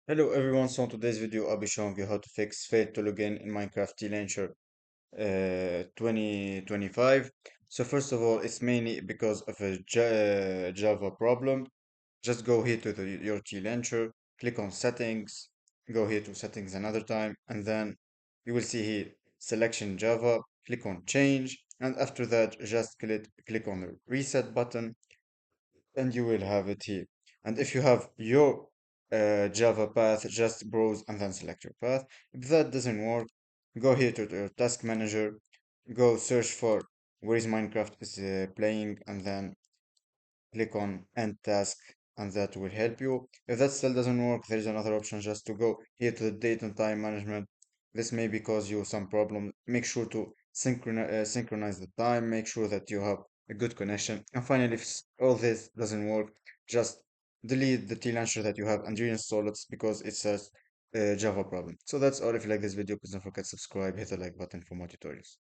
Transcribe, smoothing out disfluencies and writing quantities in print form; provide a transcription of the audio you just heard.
Hello everyone, so in today's video I'll be showing you how to fix failed to login in Minecraft T-Launcher 2025. So first of all, it's mainly because of a Java problem. Just go here to your T-Launcher, click on settings, go here to settings another time, and then you will see here selection Java, click on change, and after that just click on the reset button and you will have it here. And if you have your Java path, just browse and then select your path. If that doesn't work, go here to your task manager, go search for where is Minecraft is playing, and then click on end task, and that will help you. If that still doesn't work, there is another option just to go here to the date and time management. This may be cause you some problem. Make sure to synchronize the time, make sure that you have a good connection. And finally, if all this doesn't work, just delete the T-Launcher that you have and reinstall it because it's a Java problem. So that's all. If you like this video, please don't forget to subscribe, hit the like button for more tutorials.